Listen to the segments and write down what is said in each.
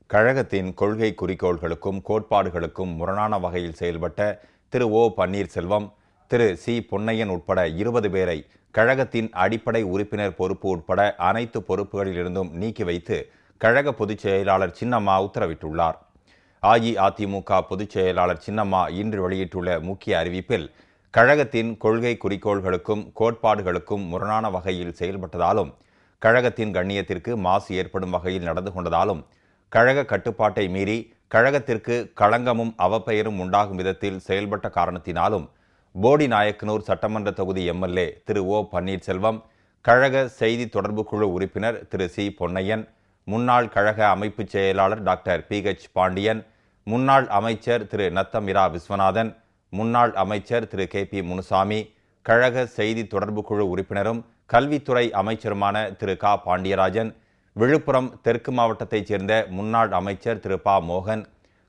கழகத்தின் கொள்கை குறிக்கோள்களுக்கும் கோட்பாடுகளுக்கும் முரணான வகையில் செயல்பட்ட திரு ஓ பன்னீர்செல்வம், திரு சி பொன்னையன் உட்பட 20 பேரை கழகத்தின் அடிப்படை உறுப்பினர் பொறுப்பு உட்பட அனைத்து பொறுப்புகளிலிருந்தும் நீக்கி வைத்து கழக பொதுச் செயலாளர் சின்னம்மா உத்தரவிட்டுள்ளார். அஇஅதிமுக பொதுச் செயலாளர் சின்னம்மா இன்று வெளியிட்டுள்ள முக்கிய அறிவிப்பில், கழகத்தின் கொள்கை குறிக்கோள்களுக்கும் கோட்பாடுகளுக்கும் முரணான வகையில் செயல்பட்டதாலும், கழகத்தின் கண்ணியத்திற்கு மாசு ஏற்படும் வகையில் நடந்து கொண்டதாலும், கழக கட்டுப்பாட்டை மீறி கழகத்திற்கு களங்கமும் அவப்பெயரும் உண்டாகும் விதத்தில் செயல்பட்ட காரணத்தினாலும் போடிநாயக்கனூர் சட்டமன்ற தொகுதி எம்எல்ஏ திரு ஓ பன்னீர்செல்வம், கழக செய்தி தொடர்பு குழு உறுப்பினர் திரு சி பொன்னையன், முன்னாள் கழக அமைப்பு செயலாளர் டாக்டர் PH பாண்டியன், முன்னாள் அமைச்சர் திரு நத்தமிரா விஸ்வநாதன், முன்னாள் அமைச்சர் திரு KP முனுசாமி, கழக செய்தி தொடர்பு குழு உறுப்பினரும் கல்வித்துறை அமைச்சருமான திரு க பாண்டியராஜன், விழுப்புரம் தெற்கு மாவட்டத்தைச் சேர்ந்த முன்னாள் அமைச்சர் திரு ப மோகன்,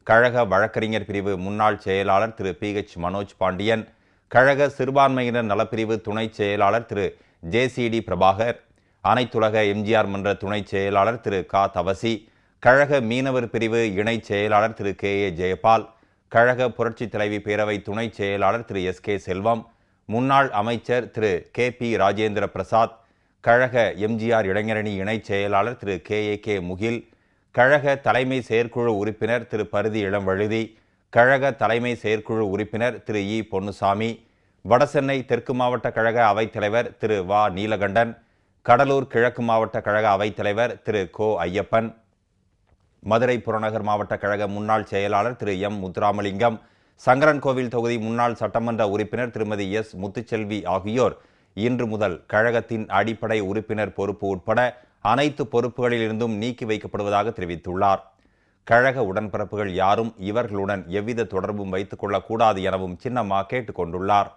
கழக வழக்கறிஞர் பிரிவு முன்னாள் செயலாளர் திரு PH மனோஜ் பாண்டியன், கழக சிறுபான்மையினர் நலப்பிரிவு துணை செயலாளர் திரு JCD பிரபாகர், அனைத்துலக எம்ஜிஆர் மன்ற துணை செயலாளர் திரு க தவசி, கழக மீனவர் பிரிவு இணை செயலாளர் திரு KA ஜெயபால், கழக புரட்சி தலைவி பேரவை துணை செயலாளர் திரு SK செல்வம், முன்னாள் அமைச்சர் திரு KP ராஜேந்திர பிரசாத், கழக எம்ஜிஆர் இளைஞரணி இணை செயலாளர் திரு KAK முகில், கழக தலைமை செயற்குழு உறுப்பினர் திரு பரிதி இளம்வழுதி, கழக தலைமை செயற்குழு உறுப்பினர் திரு இ பொன்னுசாமி, வடசென்னை தெற்கு மாவட்ட கழக அவைத்தலைவர் திரு வ நீலகண்டன், கடலூர் கிழக்கு மாவட்ட கழக அவைத்தலைவர் திரு கோ ஐயப்பன், மதுரை புறநகர் மாவட்ட கழக முன்னாள் செயலாளர் திரு M முத்துராமலிங்கம், சங்கரன்கோவில் தொகுதி முன்னாள் சட்டமன்ற உறுப்பினர் திருமதி S முத்துச்செல்வி ஆகியோர் இன்று முதல் கழகத்தின் அடிப்படை உறுப்பினர் பொறுப்பு உட்பட அனைத்து பொறுப்புகளிலிருந்தும் நீக்கி வைக்கப்படுவதாக தெரிவித்துள்ளார். கழக உடன்பிறப்புகள் யாரும் இவர்களுடன் எவ்வித தொடர்பும் வைத்துக் கொள்ளக்கூடாது எனவும் சின்னம்மா கேட்டுக்கொண்டுள்ளார்.